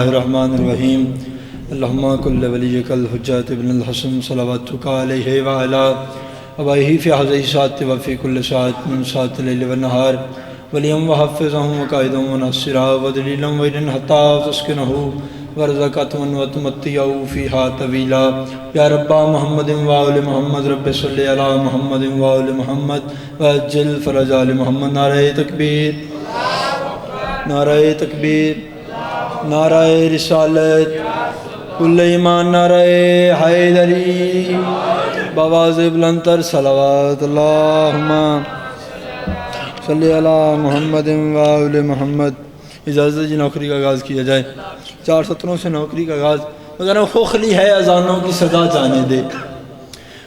الرحمن الرحیم اللہم کل ولیک الحجۃ ابن الحسن صلواتک علیہ وعلا ابائہ فی هذه الساعة وفی کل ساعة من ساعة اللیل والنہار ولیم وحفظہم وقائدا وناصرا ودلیلا وعینا حتی تسکنہ ورزقۃ وتمتعوا فیہا طویلا یا رب محمد وآل محمد رب صلی علی محمد وآل محمد وعجل فرج آل محمد۔ نعرہ تکبیر، نعرہ تکبیر، نعرہ رسالت، کل ایمان، نعرہ حیدری، بآواز بلند تر صلوات اللہم صلی علی محمد وآل محمد۔ اجازت جی نوکری کا آغاز کیا جائے۔ 4 سطروں سے نوکری کا آغاز۔ مگر خوخلی ہے اذانوں کی صدا جانے دے،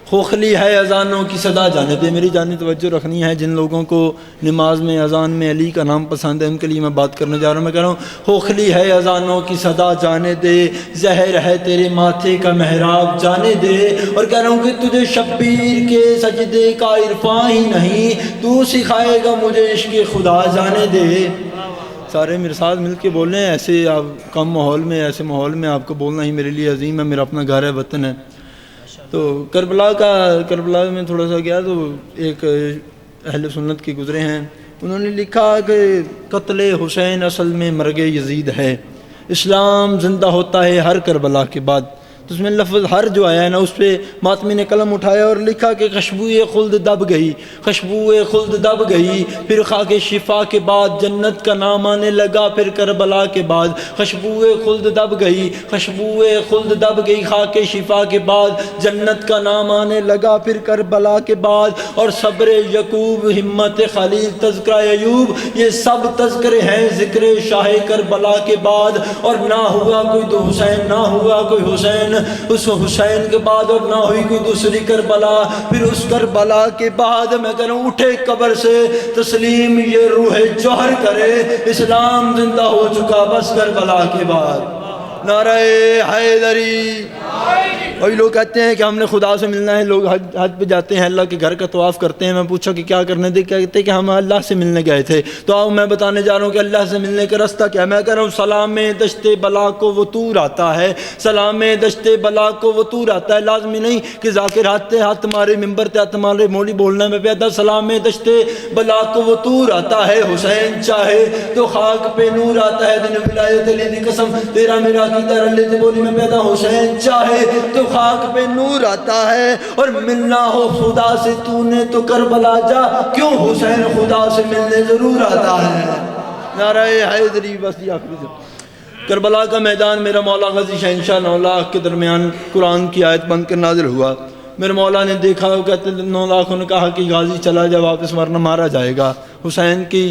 خوخلی ہے اذانوں کی صدا جانے دے۔ میری جانی توجہ رکھنی ہے، جن لوگوں کو نماز میں اذان میں علی کا نام پسند ہے ان کے لیے میں بات کرنے جا رہا ہوں۔ میں کہہ رہا ہوں خوخلی ہے اذانوں کی صدا جانے دے، زہر ہے تیرے ماتھے کا محراب جانے دے، اور کہہ رہا ہوں کہ تجھے شبیر کے سجدے کا عرفان ہی نہیں، تو سکھائے گا مجھے عشق خدا جانے دے۔ سارے میرے ساتھ مل کے بول رہے ہیں، ایسے آپ کم ماحول میں، ایسے ماحول میں آپ کو بولنا ہی میرے لیے عظیم ہے، میرا اپنا گھر ہے، وطن ہے۔ تو کربلا میں تھوڑا سا گیا تو ایک اہل سنت کے گزرے ہیں، انہوں نے لکھا کہ قتل حسین اصل میں مرگ یزید ہے، اسلام زندہ ہوتا ہے ہر کربلا کے بعد۔ تو اس میں لفظ ہر جو آیا ہے نا، اس پہ ماتمی نے قلم اٹھایا اور لکھا کہ خوشبوئے خلد دب گئی، خوشبوئے خلد دب گئی، پھر خاک شفا کے بعد جنت کا نام آنے لگا، پھر کربلا کے بعد خوشبوئے خلد دب گئی، خوشبوئے خلد دب گئی، خاک شفا کے بعد جنت کا نام آنے لگا، پھر کربلا کے بعد، اور صبر یعقوب، ہمت خلیل، تذکرہ ایوب، یہ سب تذکرے ہیں ذکر شاہ کربلا کے بعد۔ اور نہ ہوا کوئی دو حسین، نہ ہوا کوئی حسین اس حسین کے بعد، اور نہ ہوئی کوئی دوسری کربلا۔ پھر اس کربلا کے بعد میں کہہ رہا ہوں اٹھے قبر سے تسلیم یہ روح جوہر کرے، اسلام زندہ ہو چکا بس کربلا کے بعد۔ نعرہ حیدری۔ وہی لوگ کہتے ہیں کہ ہم نے خدا سے ملنا ہے، لوگ حج پہ جاتے ہیں، اللہ کے گھر کا طواف کرتے ہیں۔ میں پوچھا کہ کیا کرنے دے، کہتے ہیں کہ ہم اللہ سے ملنے گئے تھے۔ تو آؤ میں بتانے جا رہا ہوں کہ اللہ سے ملنے کا راستہ کیا ہے۔ میں کہہ رہا ہوں سلام دشت بلا کو وہ طور آتا ہے، سلام دشت بلا کو وہ طور آتا ہے۔ لازمی نہیں کہ ذاکر ہاتھ تمہارے ممبر تے ہاتھ تمہارے مولوی بولنا میں پیدا، سلام دشت بلا کو وہ طور آتا ہے، حسین چاہے تو خاک پہ نور آتا ہے۔ دن ولایت علی دی قسم تیرا میرا عقیدہ رلے تے بولی میں پیدا، حسین چاہے تو خاک پہ نور آتا ہے۔ اور ملنا ہو خدا سے تو نے تو کربلا جا، کیوں حسین خدا سے ملنے ضرور آتا ہے۔ نعرہ حیدری۔ بس یہ آخری کربلا کا میدان، میرا مولا غازی شہنشاہ 9 لاکھ کے درمیان قرآن کی آیت بن کر نازل ہوا۔ میرے مولا نے دیکھا، کہتے 9 لاکھوں نے کہا کہ غازی چلا جا واپس ورنہ مارا جائے گا۔ حسین کی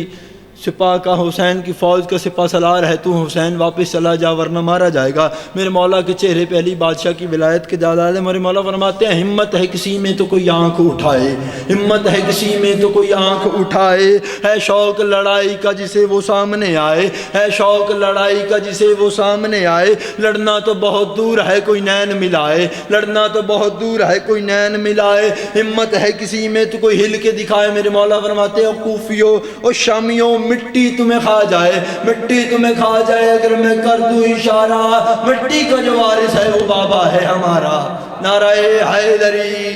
سپاہ کا، حسین کی فوج کا سپاہ سالار ہے تو، حسین واپس چلا جا ورنہ مارا جائے گا۔ میرے مولا کے چہرے پہ علی بادشاہ کی ولایت کے جاداد ہے۔ میرے مولا فرماتے ہیں ہمت ہے کسی میں تو کوئی آنکھ اٹھائے، ہمت ہے کسی میں تو کوئی آنکھ اٹھائے، ہے شوق لڑائی کا جسے وہ سامنے آئے، ہے شوق لڑائی کا جسے وہ سامنے آئے، لڑنا تو بہت دور ہے کوئی نین ملائے، لڑنا تو بہت دور ہے کوئی نین ملائے، ہمت ہے کسی میں تو کوئی ہل کے دکھائے۔ میرے مولا فرماتے ہیں کوفیوں اور شامیوں، مٹی تمہیں کھا جائے، مٹی تمہیں کھا جائے اگر میں کر دوں اشارہ، مٹی کا جو وارث ہے وہ بابا ہے ہمارا۔ نعرہ حیدری۔